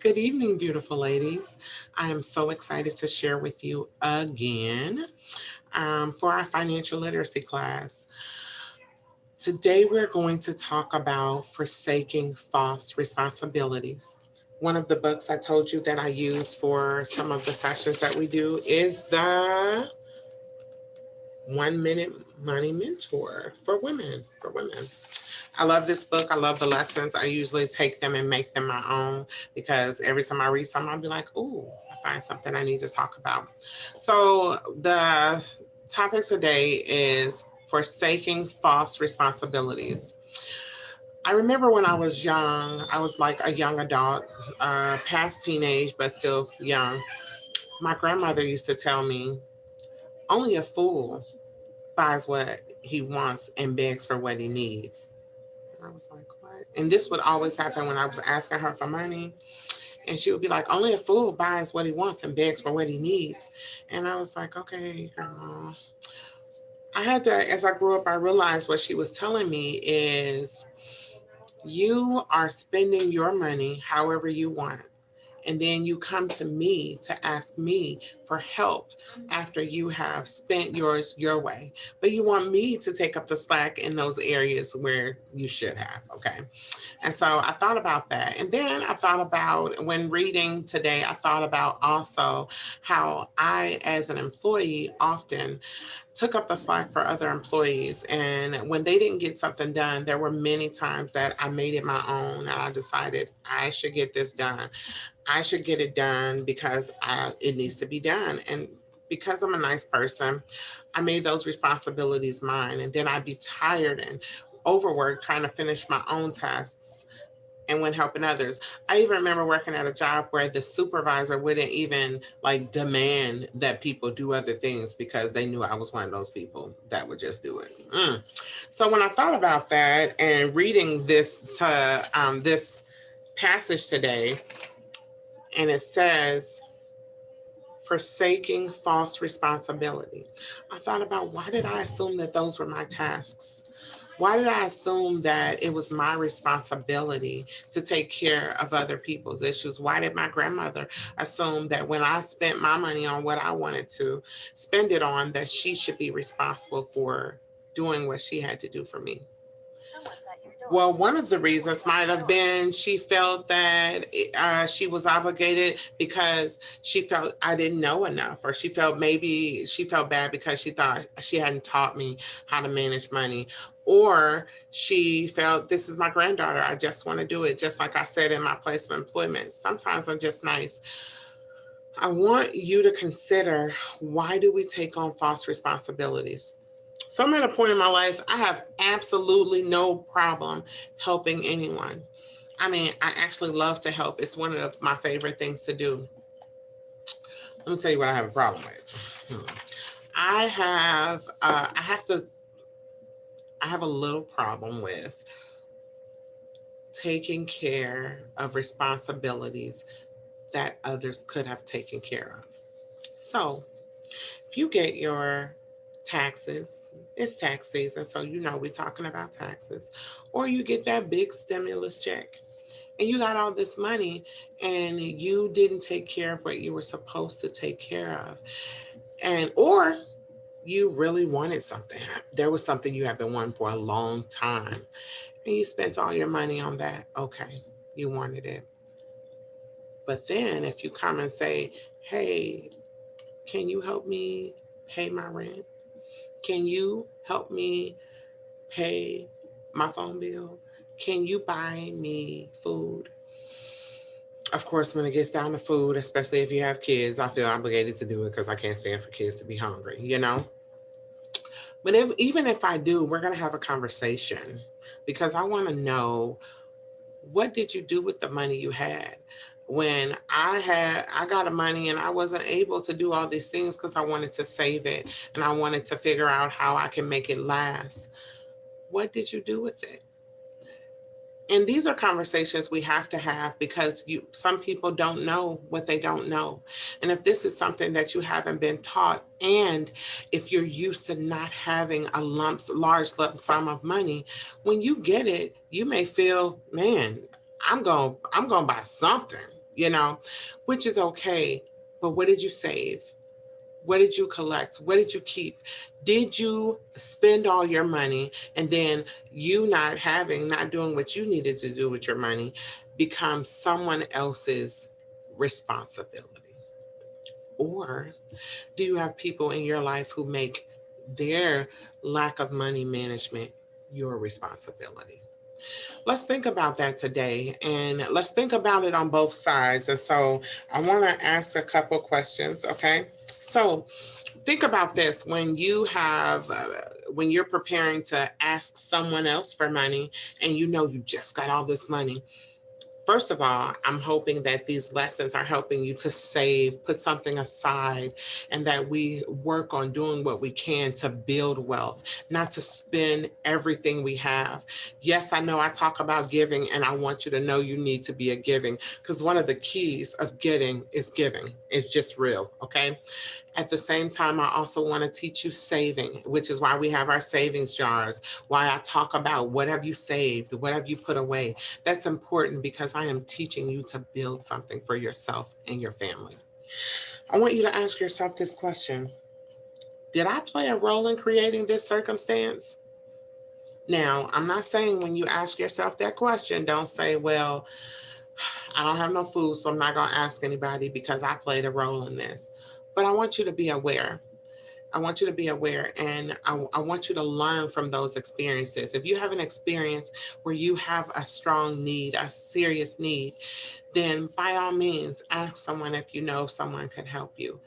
Good evening, beautiful ladies. I am so excited to share with you again for our financial literacy class. Today, we're going to talk about forsaking false responsibilities. One of the books I told you that I use for some of the sessions that we do is the 1 Minute Money Mentor for women. I love this book. I love the lessons. I usually take them and make them my own because every time I read something, I'll be like, ooh, I find something I need to talk about. So the topic today is forsaking false responsibilities. I remember when I was young, I was like a young adult, past teenage, but still young. My grandmother used to tell me, only a fool buys what he wants and begs for what he needs. I was like, what? And this would always happen when I was asking her for money. And she would be like, only a fool buys what he wants and begs for what he needs. And I was like, okay, grandma. I had to, as I grew up, I realized what she was telling me is you are spending your money however you want. And then you come to me to ask me for help after you have spent yours your way. But you want me to take up the slack in those areas where you should have. Okay. And so I thought about that. And then I thought about when reading today, I thought about also how I, as an employee, often took up the slack for other employees. And when they didn't get something done, there were many times that I made it my own and I decided I should get this done. I should get it done because it needs to be done. And because I'm a nice person, I made those responsibilities mine. And then I'd be tired and overworked trying to finish my own tasks and when helping others. I even remember working at a job where the supervisor wouldn't even like demand that people do other things because they knew I was one of those people that would just do it. So when I thought about that and reading this passage today, and it says, forsaking false responsibility. I thought about why did I assume that those were my tasks? Why did I assume that it was my responsibility to take care of other people's issues? Why did my grandmother assume that when I spent my money on what I wanted to spend it on, that she should be responsible for doing what she had to do for me? Well, one of the reasons might have been she felt that she was obligated because she felt I didn't know enough, or she felt bad because she thought she hadn't taught me how to manage money, or she felt this is my granddaughter. I just want to do it. Just like I said in my place of employment, sometimes I'm just nice. I want you to consider, why do we take on false responsibilities? So I'm at a point in my life, I have absolutely no problem helping anyone. I mean, I actually love to help. It's one of my favorite things to do. Let me tell you what I have a problem with. I have a little problem with taking care of responsibilities that others could have taken care of. So if you get your taxes, it's tax season, so you know we're talking about taxes, or you get that big stimulus check and you got all this money and you didn't take care of what you were supposed to take care of, and or you really wanted something. There was something you have been wanting for a long time and you spent all your money on that. Okay, you wanted it. But then if you come and say, hey, can you help me pay my rent? Can you help me pay my phone bill? Can you buy me food? Of course, when it gets down to food, especially if you have kids, I feel obligated to do it because I can't stand for kids to be hungry, you know? But even if I do, we're going to have a conversation because I want to know, what did you do with the money you had? When I got the money and I wasn't able to do all these things because I wanted to save it and I wanted to figure out how I can make it last. What did you do with it? And these are conversations we have to have because some people don't know what they don't know. And if this is something that you haven't been taught, and if you're used to not having a large lump sum of money, when you get it, you may feel, man, I'm going to buy something. you know, which is okay. But what did you save? What did you collect? What did you keep? Did you spend all your money and then you not doing what you needed to do with your money become someone else's responsibility? Or do you have people in your life who make their lack of money management your responsibility? Let's think about that today, and let's think about it on both sides. And so I want to ask a couple questions, okay? So think about this when you're preparing to ask someone else for money and you know you just got all this money. First of all, I'm hoping that these lessons are helping you to save, put something aside, and that we work on doing what we can to build wealth, not to spend everything we have. Yes, I know I talk about giving, and I want you to know you need to be a giving, because one of the keys of getting is giving. It's just real, okay? At the same time, I also want to teach you saving, which is why we have our savings jars, why I talk about what have you saved, what have you put away. That's important because I am teaching you to build something for yourself and your family. I want you to ask yourself this question: did I play a role in creating this circumstance? Now, I'm not saying when you ask yourself that question, don't say, well, I don't have no food, so I'm not going to ask anybody because I played a role in this. But I want you to be aware. I want you to be aware, and I want you to learn from those experiences. If you have an experience where you have a strong need, a serious need, then by all means, ask someone if you know someone could help you.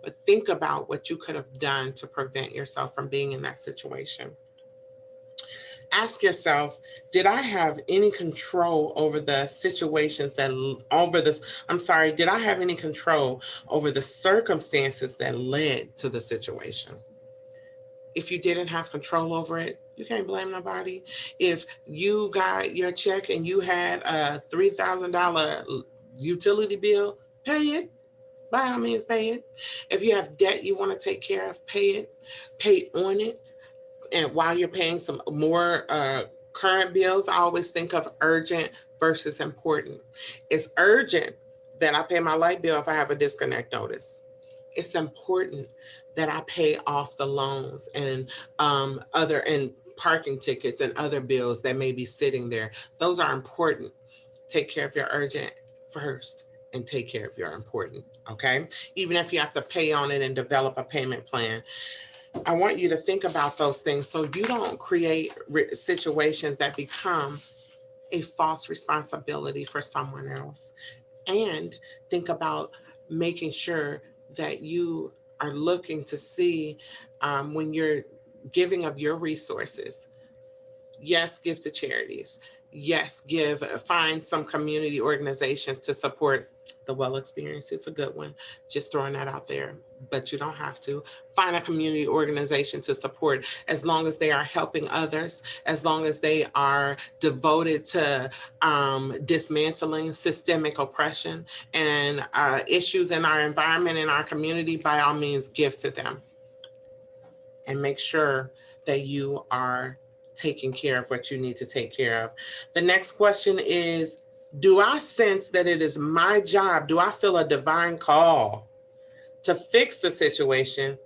But think about what you could have done to prevent yourself from being in that situation. Ask yourself, did I have any control over the situations that, over this, I'm sorry, did I have any control over the circumstances that led to the situation? If you didn't have control over it, you can't blame nobody. If you got your check and you had a $3,000 utility bill, pay it. By all means, pay it. If you have debt you want to take care of, pay on it. And while you're paying some more current bills, I always think of urgent versus important. It's urgent that I pay my light bill if I have a disconnect notice. It's important that I pay off the loans and other and parking tickets and other bills that may be sitting there. Those are important. Take care of your urgent first and take care of your important. Okay. Even if you have to pay on it and develop a payment plan, I want you to think about those things so you don't create situations that become a false responsibility for someone else. And think about making sure that you are looking to see when you're giving of your resources. Yes, give to charities. Yes, find some community organizations to support. The Well Experience is a good one. Just throwing that out there, but you don't have to. Find a community organization to support as long as they are helping others, as long as they are devoted to dismantling systemic oppression and issues in our environment, in our community. By all means, give to them and make sure that you are taking care of what you need to take care of. The next question is, do I sense that it is my job? Do I feel a divine call to fix the situation?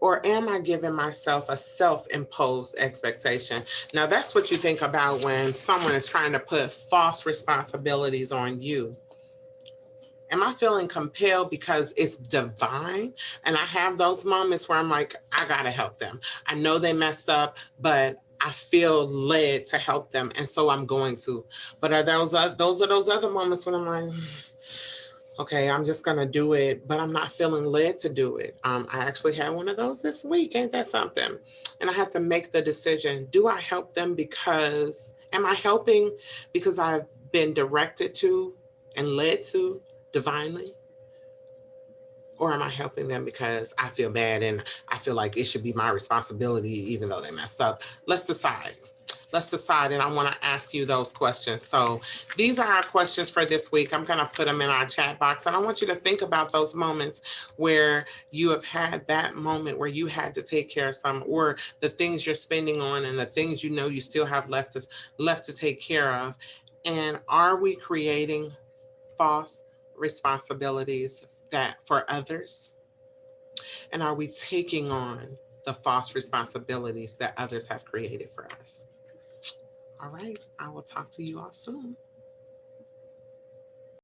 Or am I giving myself a self imposed expectation? Now, that's what you think about when someone is trying to put false responsibilities on you. Am I feeling compelled because it's divine? And I have those moments where I'm like, I gotta help them. I know they messed up, but I feel led to help them, and so I'm going to. But are those other moments when I'm like, okay, I'm just gonna do it, but I'm not feeling led to do it. I actually had one of those this week. Ain't that something? And I had to make the decision: do I help them because am I helping because I've been directed to and led to divinely? Or am I helping them because I feel bad and I feel like it should be my responsibility even though they messed up? Let's decide. Let's decide. And I want to ask you those questions. So these are our questions for this week. I'm going to put them in our chat box. And I want you to think about those moments where you have had that moment where you had to take care of some, or the things you're spending on and the things you know you still have left to take care of. And are we creating false responsibilities that for others? And are we taking on the false responsibilities that others have created for us? All right, I will talk to you all soon.